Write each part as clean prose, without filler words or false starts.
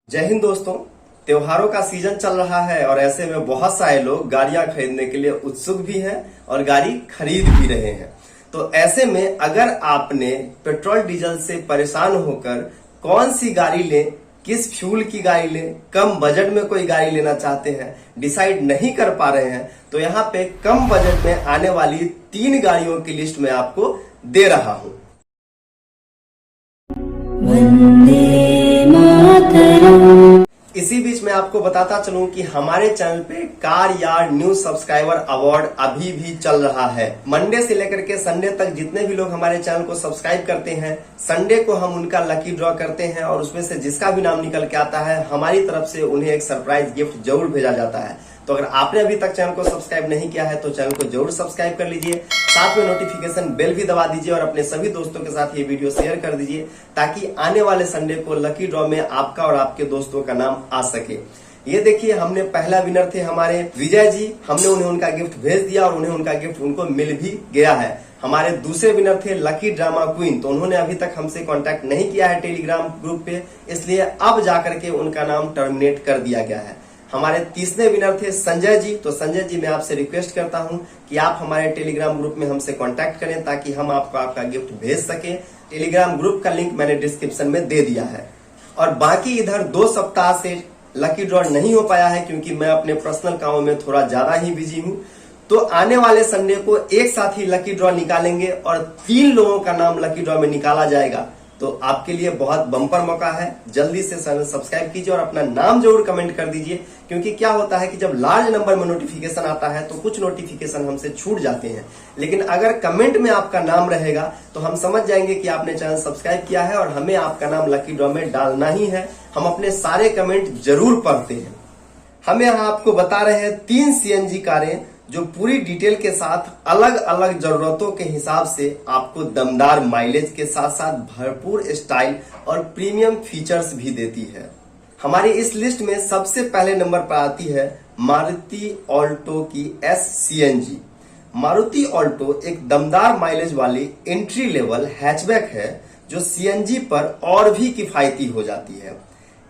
जय हिंद दोस्तों। त्योहारों का सीजन चल रहा है और ऐसे में बहुत सारे लोग गाड़ियां खरीदने के लिए उत्सुक भी हैं और गाड़ी खरीद भी रहे हैं। तो ऐसे में अगर आपने पेट्रोल डीजल से परेशान होकर कौन सी गाड़ी लें, किस फ्यूल की गाड़ी लें, कम बजट में कोई गाड़ी लेना चाहते हैं, डिसाइड नहीं कर पा रहे हैं, तो यहाँ पे कम बजट में आने वाली 3 गाड़ियों की लिस्ट में आपको दे रहा हूँ। इसी बीच मैं आपको बताता चलूं कि हमारे चैनल पे car yard new subscriber award अभी भी चल रहा है। मंडे से लेकर के संडे तक जितने भी लोग हमारे चैनल को सब्सक्राइब करते हैं, संडे को हम उनका लकी ड्रॉ करते हैं और उसमें से जिसका भी नाम निकल के आता है हमारी तरफ से उन्हें एक सरप्राइज गिफ्ट जरूर भेजा जाता है। तो अगर आपने अभी तक चैनल को सब्सक्राइब नहीं किया है तो चैनल को जरूर सब्सक्राइब कर लीजिए, साथ में नोटिफिकेशन बेल भी दबा दीजिए और अपने सभी दोस्तों के साथ ये वीडियो शेयर कर दीजिए ताकि आने वाले संडे को लकी ड्रॉ में आपका और आपके दोस्तों का नाम आ सके। ये देखिए, हमने पहला विनर थे हमारे विजय जी, हमने उन्हें उनका गिफ्ट भेज दिया और उन्हें उनका गिफ्ट उनको मिल भी गया है। हमारे दूसरे विनर थे लकी ड्रामा क्वीन, तो उन्होंने अभी तक हमसे कांटेक्ट नहीं किया है टेलीग्राम ग्रुप पे, इसलिए अब जाकर के उनका नाम टर्मिनेट कर दिया गया है। हमारे तीसरे विनर थे संजय जी, तो संजय जी मैं आपसे रिक्वेस्ट करता हूं कि आप हमारे टेलीग्राम ग्रुप में हमसे कांटेक्ट करें ताकि हम आपको आपका गिफ्ट भेज सके। टेलीग्राम ग्रुप का लिंक मैंने डिस्क्रिप्शन में दे दिया है। और बाकी इधर 2 सप्ताह से लकी ड्रॉ नहीं हो पाया है क्योंकि मैं अपने पर्सनल कामों में थोड़ा ज्यादा ही बिजी हूं। तो आने वाले संडे को एक साथ ही लकी ड्रॉ निकालेंगे और 3 लोगों का नाम लकी ड्रॉ में निकाला जाएगा। तो आपके लिए बहुत बम्पर मौका है, जल्दी से चैनल सब्सक्राइब कीजिए और अपना नाम जरूर कमेंट कर दीजिए, क्योंकि क्या होता है कि जब लार्ज नंबर में नोटिफिकेशन आता है तो कुछ नोटिफिकेशन हमसे छूट जाते हैं, लेकिन अगर कमेंट में आपका नाम रहेगा तो हम समझ जाएंगे कि आपने चैनल सब्सक्राइब किया है और हमें आपका नाम लकी ड्रॉ में डालना ही है। हम अपने सारे कमेंट जरूर पढ़ते हैं। हम यहाँ आपको बता रहे हैं 3 सीएनजी कारें जो पूरी डिटेल के साथ अलग अलग जरूरतों के हिसाब से आपको दमदार माइलेज के साथ साथ भरपूर स्टाइल और प्रीमियम फीचर्स भी देती है। हमारी इस लिस्ट में सबसे पहले नंबर पर आती है मारुति ऑल्टो की एस सीएनजी। मारुति ऑल्टो एक दमदार माइलेज वाली एंट्री लेवल हैचबैक है जो सीएनजी पर और भी किफायती हो जाती है।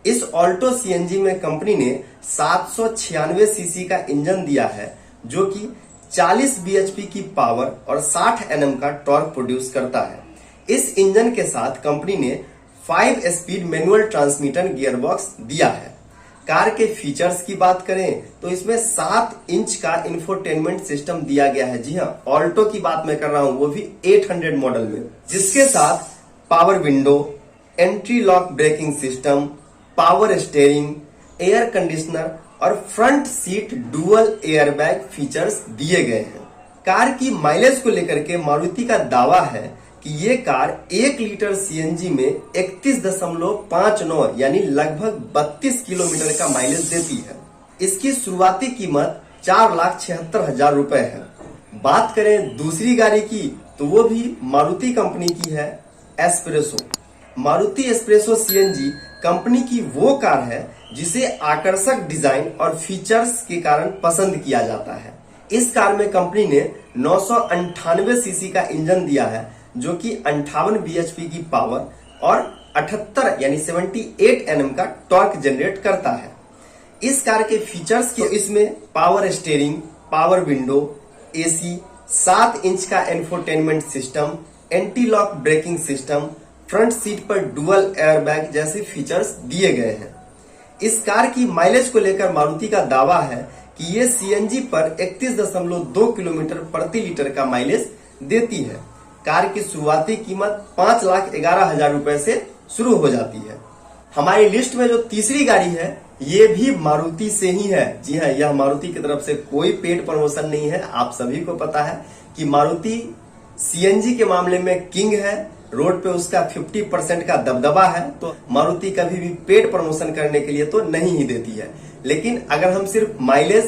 इस ऑल्टो सीएनजी में कंपनी ने 796 सीसी का इंजन दिया है जो कि 40 बीएचपी की पावर और 60 एनएम का टॉर्क प्रोड्यूस करता है। इस इंजन के साथ कंपनी ने 5 स्पीड मैनुअल ट्रांसमिशन गियरबॉक्स दिया है। कार के फीचर्स की बात करें तो इसमें 7 इंच का इंफोटेनमेंट सिस्टम दिया गया है। जी हाँ, ऑल्टो की बात मैं कर रहा हूं, वो भी 800 मॉडल में, जिसके साथ power window, anti lock braking system, power steering, air conditioner और front seat dual airbag features दिए गए हैं। कार की माइलेज को लेकर के मारुति का दावा है कि ये कार 1 लीटर सीएनजी में 31.59 यानी लगभग 32 किलोमीटर का माइलेज देती है। इसकी शुरुआती कीमत 4,76,000 रुपए है। बात करें दूसरी गाड़ी की तो वो भी मारुति कंपनी की है, espresso. Maruti espresso CNG company की वो कार है जिसे आकर्षक डिजाइन और फीचर्स के कारण पसंद किया जाता है। इस कार में कंपनी ने 998 सीसी का इंजन दिया है जो कि 58 बीएचपी की पावर और 78 यानी 78 एनएम का टॉर्क जनरेट करता है। इस कार के फीचर्स की इसमें power steering, power window, AC, 7 inch का infotainment system, anti lock braking system, front seat पर डुअल एयरबैग जैसे फीचर्स दिए गए हैं। इस कार की माइलेज को लेकर मारुति का दावा है कि ये सीएनजी पर 31.2 किलोमीटर प्रति लीटर का माइलेज देती है। कार की शुरुआती कीमत 5,11,000 रुपए से शुरू हो जाती है। हमारी लिस्ट में जो तीसरी गाड़ी है ये भी मारुति से ही है। जी हाँ, यह मारुति की तरफ से कोई पेड प्रमोशन नहीं है। आप सभी को पता है कि मारुति सीएनजी के मामले में किंग है, रोड पे उसका 50% का दबदबा है, तो मारुति कभी भी पेड प्रमोशन करने के लिए तो नहीं ही देती है। लेकिन अगर हम सिर्फ माइलेज,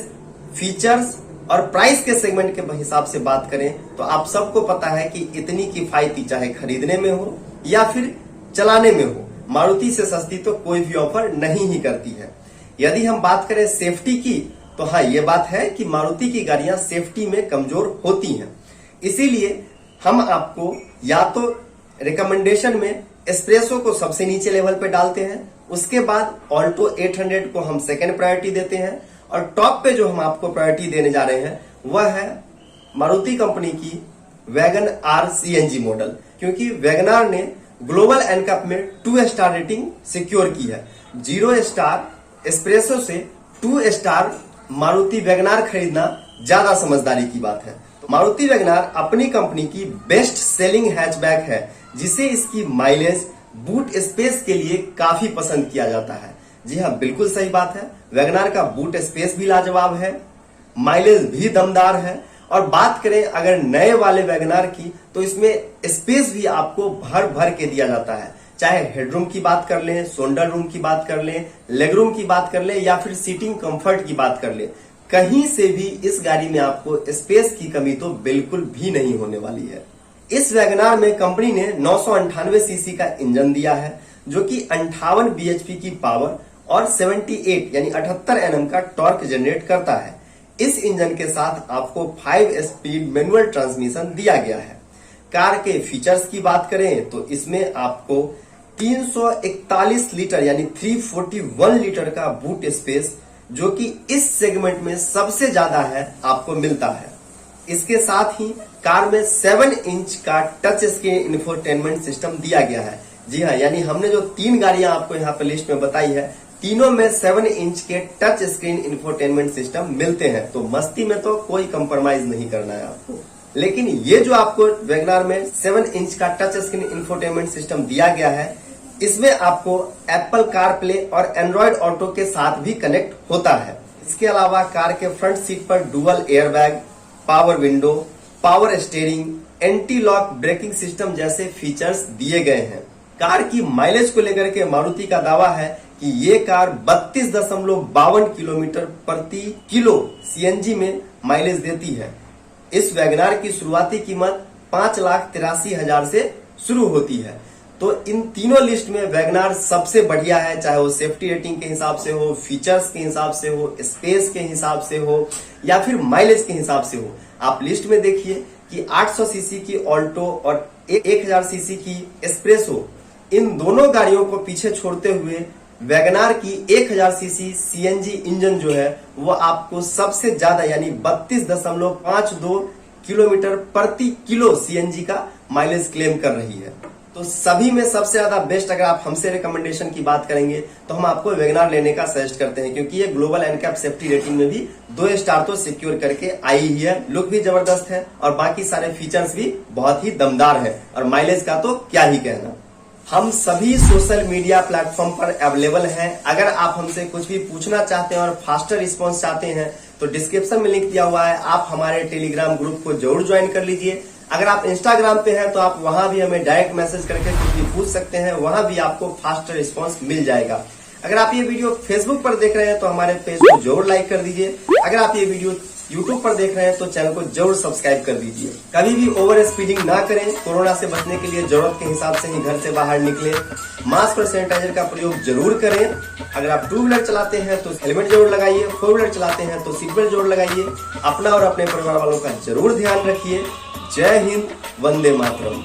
फीचर्स और प्राइस के सेगमेंट के हिसाब से बात करें तो आप सबको पता है कि इतनी किफायती चाहे खरीदने में हो या फिर चलाने में हो, मारुति से सस्ती तो कोई भी ऑफर नहीं ही करती है। यदि हम बात करें सेफ्टी की तो हाँ, ये बात है कि मारुति की गाड़ियां सेफ्टी में कमजोर होती हैं। इसीलिए हम आपको या तो रिकमेंडेशन में एस्प्रेसो को सबसे नीचे लेवल पे डालते हैं उसके बाद ऑल्टो 800 को हम सेकेंड प्रायोरिटी देते हैं और टॉप पे जो हम आपको प्रायोरिटी देने जा रहे हैं वह है मारुति कंपनी की वैगन आर सीएनजी मॉडल, क्योंकि वैगनार ने ग्लोबल एनकैप में 2 स्टार रेटिंग सिक्योर की है। 0 स्टार एस्प्रेसो से 2 स्टार मारुति वैगनार खरीदना ज्यादा समझदारी की बात है। मारुति वैगनार अपनी कंपनी की बेस्ट सेलिंग हैचबैक है, जिसे इसकी माइलेज, बूट स्पेस के लिए काफी पसंद किया जाता है। जी हाँ, बिल्कुल सही बात है। वैगनार का बूट स्पेस भी लाजवाब है, माइलेज भी दमदार है और बात करें अगर नए वाले वैगनार की तो इसमें स्पेस भी आपको भर भर के दिया जाता है। चाहे हेडरूम की बात कर लें, शोल्डर रूम की बात कर लें, लेग रूम की बात कर लें या फिर सीटिंग कंफर्ट की बात कर लें, कहीं से भी इस गाड़ी में आपको स्पेस की कमी तो बिल्कुल भी नहीं होने वाली है। इस वैगनार में कंपनी ने 998 सीसी का इंजन दिया है, जो कि 58 बीएचपी की पावर और 78 यानी 78 एनएम का टॉर्क जनरेट करता है। इस इंजन के साथ आपको 5 स्पीड मैनुअल ट्रांसमिशन दिया गया है। कार के फीचर्स की बात करें तो इसमें आपको 341 लीटर यानी 341 लीटर का बूट स्पेस, जो कि इस सेगमेंट में सबसे ज्यादा है, आपको मिलता है। इसके साथ ही कार में 7 इंच का टच स्क्रीन इंफोटेनमेंट सिस्टम दिया गया है। जी हाँ, यानी हमने जो 3 गाड़ियां आपको यहाँ पे लिस्ट में बताई है, तीनों में 7 इंच के टच स्क्रीन इंफोटेनमेंट सिस्टम मिलते हैं। तो मस्ती में तो कोई कंप्रोमाइज नहीं करना है आपको। लेकिन ये जो आपको वैगनार में 7 इंच का टच स्क्रीन इंफोटेनमेंट सिस्टम दिया गया है, इसमें आपको एप्पल कार प्ले और एंड्रॉइड ऑटो के साथ भी कनेक्ट होता है। इसके अलावा कार के फ्रंट सीट पर dual airbag, power window, power steering, anti lock braking system जैसे फीचर्स दिए गए हैं। कार की माइलेज को लेकर के मारुति का दावा है कि ये कार 32.52 किलोमीटर प्रति किलो सीएनजी में माइलेज देती है। इस वैगनार की शुरुआती कीमत 5,83,000 से शुरू होती है। तो इन तीनों लिस्ट में वैगनार सबसे बढ़िया है, चाहे वो सेफ्टी रेटिंग के हिसाब से हो, फीचर्स के हिसाब से हो, स्पेस के हिसाब से हो या फिर माइलेज के हिसाब से हो। आप लिस्ट में देखिए कि 800 सीसी की ऑल्टो और 1000 सीसी की एस्प्रेसो, इन दोनों गाड़ियों को पीछे छोड़ते हुए वैगनार की 1000 सीसी सीएनजी इंजन जो है वो आपको सबसे ज्यादा यानी 32.52 किलोमीटर प्रति किलो सीएनजी का माइलेज क्लेम कर रही है। तो सभी में सबसे ज्यादा बेस्ट अगर आप हमसे रिकमेंडेशन की बात करेंगे तो हम आपको वैगनार लेने का सजेस्ट करते हैं, क्योंकि ये ग्लोबल एनकैप सेफ्टी रेटिंग में भी 2 स्टार तो सिक्योर करके आई ही है। लुक भी जबरदस्त है और बाकी सारे फीचर्स भी बहुत ही दमदार है और माइलेज का तो क्या ही कहना। हम सभी सोशल मीडिया प्लेटफॉर्म पर अवेलेबल हैं। अगर आप हमसे कुछ भी पूछना चाहते हैं और फास्टर रिस्पॉन्स चाहते हैं तो डिस्क्रिप्शन में लिंक दिया हुआ है, आप हमारे टेलीग्राम ग्रुप को जरूर ज्वाइन कर लीजिए। अगर आप इंस्टाग्राम पे हैं तो आप वहां भी हमें डायरेक्ट मैसेज करके कुछ भी पूछ सकते हैं, वहां भी आपको फास्टर रिस्पॉन्स मिल जाएगा। अगर आप ये वीडियो फेसबुक पर देख रहे हैं तो हमारे पेज को जरूर लाइक कर दीजिए। अगर आप ये वीडियो यूट्यूब पर देख रहे हैं तो चैनल को जरूर सब्सक्राइब कर दीजिए। कभी भी ओवर स्पीडिंग ना करें। कोरोना से बचने के लिए जरूरत के हिसाब से ही घर से बाहर निकलें। मास्क और सैनिटाइजर का प्रयोग जरूर करें। अगर आप 2 व्हीलर चलाते हैं तो हेलमेट जरूर लगाइए, 4 व्हीलर चलाते हैं तो सीट बेल्ट जरूर लगाइए। अपना और अपने परिवार वालों का जरूर ध्यान रखिए। जय हिंद, वंदे मातरम।